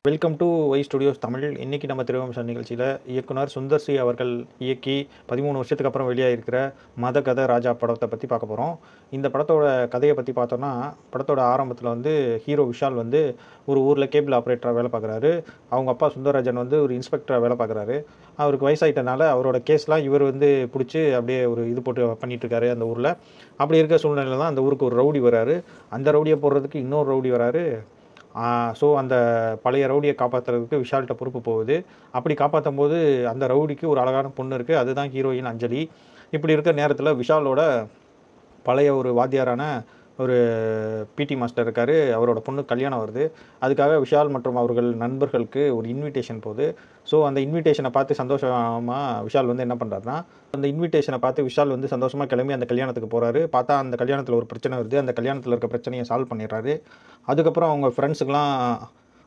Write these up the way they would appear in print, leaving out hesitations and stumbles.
Welcome to Y studios Tamil. இன்றைக்கி நம்ம திரைவம்சம் நிகழ்ச்சியில் இயக்குனர் சுந்தர் சி அவர்கள் இயக்கி 13 வருஷத்துக்கு அப்புறம் வெளியாகிருக்கிற மத கதை ராஜா படத்தை பற்றி பார்க்க போகிறோம். இந்த படத்தோட கதையை பற்றி பார்த்தோன்னா, படத்தோட ஆரம்பத்தில் வந்து ஹீரோ விஷால் வந்து ஒரு ஊரில் கேபிள் ஆப்ரேட்டராக வேலை பார்க்குறாரு. அவங்க அப்பா சுந்தரராஜன் வந்து ஒரு இன்ஸ்பெக்டராக வேலை பார்க்குறாரு. அவருக்கு வயசாயிட்டனால அவரோட கேஸ்லாம் இவர் வந்து பிடிச்சி அப்படியே ஒரு இது போட்டு பண்ணிகிட்ருக்காரு அந்த ஊரில். அப்படி இருக்க சூழ்நிலையில் தான் அந்த ஊருக்கு ஒரு ரவுடி வராரு. அந்த ரவுடியை போடுறதுக்கு இன்னொரு ரவுடி வராரு. ஸோ அந்த பழைய ரவுடியை காப்பாற்றுறதுக்கு விஷால்கிட்ட பொறுப்பு போகுது. அப்படி காப்பாற்றும் போது அந்த ரவுடிக்கு ஒரு அழகான பொண்ணு இருக்குது. அதுதான் ஹீரோயின் அஞ்சலி. இப்படி இருக்கிற நேரத்தில் விஷாலோட பழைய ஒரு வாத்தியாரான ஒரு பிடி மாஸ்டர் இருக்கார். அவரோட பொண்ணு கல்யாணம் வருது. அதுக்காக விஷால் மற்றும் அவர்கள் நண்பர்களுக்கு ஒரு இன்விடேஷன் போகுது. ஸோ அந்த இன்விடேஷனை பார்த்து சந்தோஷமாக விஷால் வந்து என்ன பண்ணுறாருனா, அந்த இன்விடேஷனை பார்த்து விஷால் வந்து சந்தோஷமாக கிளம்பி அந்த கல்யாணத்துக்கு போகிறாரு. பார்த்தா அந்த கல்யாணத்தில் ஒரு பிரச்சனை வருது. அந்த கல்யாணத்தில் இருக்க பிரச்சனையை சால்வ் பண்ணிடுறாரு. அதுக்கப்புறம் அவங்க ஃப்ரெண்ட்ஸுக்கெலாம்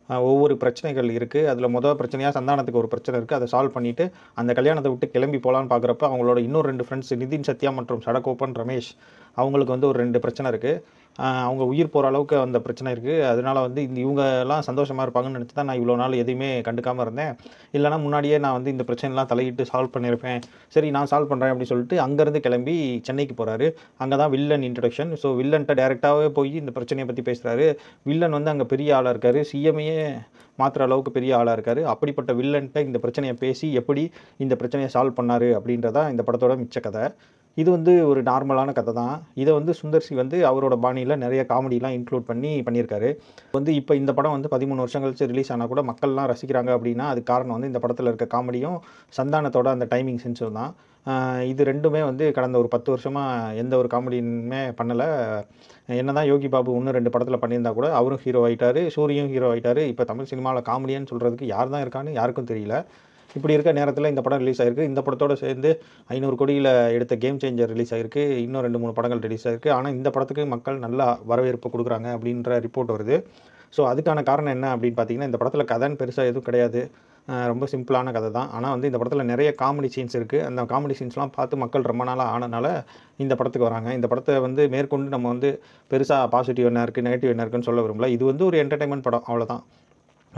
ஒவ்வொரு பிரச்சனைகள் இருக்குது. அதில் மொதல் பிரச்சனையாக சந்தானத்துக்கு ஒரு பிரச்சனை இருக்குது. அதை சால்வ் பண்ணிவிட்டு அந்த கல்யாணத்தை விட்டு கிளம்பி போகலான்னு பார்க்குறப்ப அவங்களோட இன்னொரு 2 ஃப்ரெண்ட்ஸ் நிதின் சத்யா மற்றும் சடகோபன் ரமேஷ், அவங்களுக்கு வந்து ஒரு 2 பிரச்சனை இருக்குது. அவங்க உயிர் போகிற அளவுக்கு அந்த பிரச்சனை இருக்குது. அதனால் வந்து இவங்கெல்லாம் சந்தோஷமாக இருப்பாங்கன்னு நினச்சி தான் நான் இவ்வளோ நாள் எதையுமே கண்டுக்காமல் இருந்தேன். இல்லைனா முன்னாடியே நான் வந்து இந்த பிரச்சனைலாம் தலையிட்டு சால்வ் பண்ணியிருப்பேன். சரி நான் சால்வ் பண்ணுறேன் அப்படின்னு சொல்லிட்டு அங்கேருந்து கிளம்பி சென்னைக்கு போகிறாரு. அங்கே தான் வில்லன் இன்ட்ரடக்ஷன். ஸோ வில்லன்ட்ட டேரெக்டாகவே போய் இந்த பிரச்சனையை பற்றி பேசுகிறாரு. வில்லன் வந்து அங்கே பெரிய ஆளாக இருக்கார். சிஎம்ஐயே மாற்றுற அளவுக்கு பெரிய ஆளாக இருக்கார். அப்படிப்பட்ட வில்லன்ட்ட இந்த பிரச்சனையை பேசி எப்படி இந்த பிரச்சனையை சால்வ் பண்ணார் அப்படின்றதான் இந்த படத்தோட மிச்ச கதை. இது வந்து ஒரு நார்மலான கதை தான். இதை வந்து சுந்தர் சி வந்து அவரோட பாணியில் நிறைய காமெடிலாம் இன்க்ளூட் பண்ணியிருக்காரு. வந்து இப்போ இந்த படம் வந்து 13 வருஷம் கழிச்சு ரிலீஸ் ஆனால் கூட மக்கள்லாம் ரசிக்கிறாங்க அப்படின்னா அதுக்கு காரணம் வந்து இந்த படத்தில் இருக்க காமெடியும் சந்தானத்தோட அந்த டைமிங் சென்ஸும் தான். இது ரெண்டுமே வந்து கடந்த ஒரு 10 வருஷமாக எந்த ஒரு காமெடியுமே பண்ணலை. என்ன தான் யோகி பாபு 1-2 படத்தில் பண்ணியிருந்தா கூட அவரும் ஹீரோ ஆகிட்டார், சூரியும் ஹீரோ ஆகிட்டார். இப்போ தமிழ் சினிமாவில் காமெடியன்னு சொல்கிறதுக்கு யார் தான் இருக்கான்னு யாருக்கும் தெரியல. இப்படி இருக்க நேரத்தில் இந்த படம் ரிலீஸ் ஆகிருக்கு. இந்த படத்தோடு சேர்ந்து 500 கோடியில் எடுத்த கேம் சேஞ்சர் ரிலீஸ் ஆகிருக்கு. இன்னும் 2-3 படங்கள் ரிலீஸ் ஆகிருக்கு. ஆனால் இந்த படத்துக்கு மக்கள் நல்லா வரவேற்பு கொடுக்குறாங்க அப்படின்ற ரிப்போர்ட் வருது. ஸோ அதுக்கான காரணம் என்ன அப்படின்னு பார்த்தீங்கன்னா, இந்த படத்தில் கதைன்னு பெருசாக எதுவும் கிடையாது. ரொம்ப சிம்பிளான கதை தான். ஆனால் வந்து இந்த படத்தில் நிறைய காமெடி சீன்ஸ் இருக்குது. அந்த காமெடி சீன்ஸ்லாம் பார்த்து மக்கள் ரொம்ப நாளாக ஆனனால இந்த படத்துக்கு வராங்க. இந்த படத்தை வந்து மேற்கொண்டு நம்ம வந்து பெருசாக பாசிட்டிவ் என்ன இருக்குது, நெகட்டிவ் என்ன இருக்குன்னு சொல்ல விரும்பல. இது வந்து ஒரு என்டர்டைன்மெண்ட் படம், அவ்வளோதான்.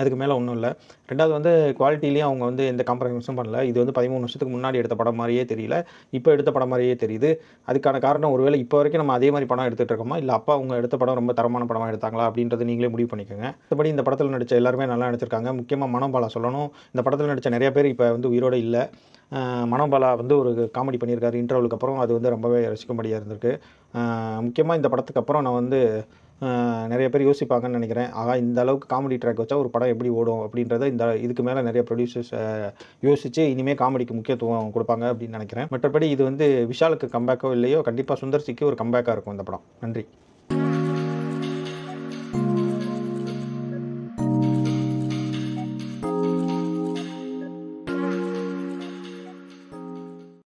அதுக்கு மேலே ஒன்றும் இல்லை. 2வது வந்து குவாலிட்டிலையும் அவங்க வந்து எந்த காம்ப்ரமைஸும் பண்ணல. இது வந்து 13 வருஷத்துக்கு முன்னாடி எடுத்த படம் மாதிரியே தெரியல. இப்போ எடுத்த படம் மாதிரியே தெரியுது. அதுக்கான காரணம் ஒருவேளை இப்போ வரைக்கும் நம்ம அதே மாதிரி படம் எடுத்துகிட்டு இருக்கோமா, இல்லை அப்போ அவங்க எடுத்த படம் ரொம்ப தரமான படமாக எடுத்தாங்களா அப்படின்றத நீங்களே முடிவு பண்ணிக்கோங்க. மற்றபடி இந்த படத்தில் நடித்த எல்லாருமே நல்லா நடிச்சிருக்காங்க. முக்கியமாக மனோபாலா சொல்லணும். இந்த படத்தில் நடித்த நிறைய பேர் இப்போ வந்து உயிரோடு இல்லை. மனோபாலா வந்து ஒரு காமெடி பண்ணியிருக்காரு இன்டர்வலுக்கு அப்புறம். அது வந்து ரொம்பவே ரசிக்கும்படியாக இருந்திருக்கு. முக்கியமாக இந்த படத்துக்கு அப்புறம் நான் வந்து நிறைய பேர் யோசிப்பாங்கன்னு நினைக்கிறேன். ஆகா, இந்த அளவுக்கு காமெடி ட்ராக் வச்சா ஒரு படம் எப்படி ஓடும் அப்படின்றத இதுக்கு மேலே நிறைய ப்ரொடியூசர்ஸ் யோசித்து இனிமேல் காமெடிக்கு முக்கியத்துவம் கொடுப்பாங்க அப்படின்னு நினைக்கிறேன். மற்றபடி இது வந்து விஷாலுக்கு கம்பேக்கோ இல்லையோ, கண்டிப்பாக சுந்தர் சிக்கு ஒரு கம்பேக்காக இருக்கும் இந்த படம். நன்றி.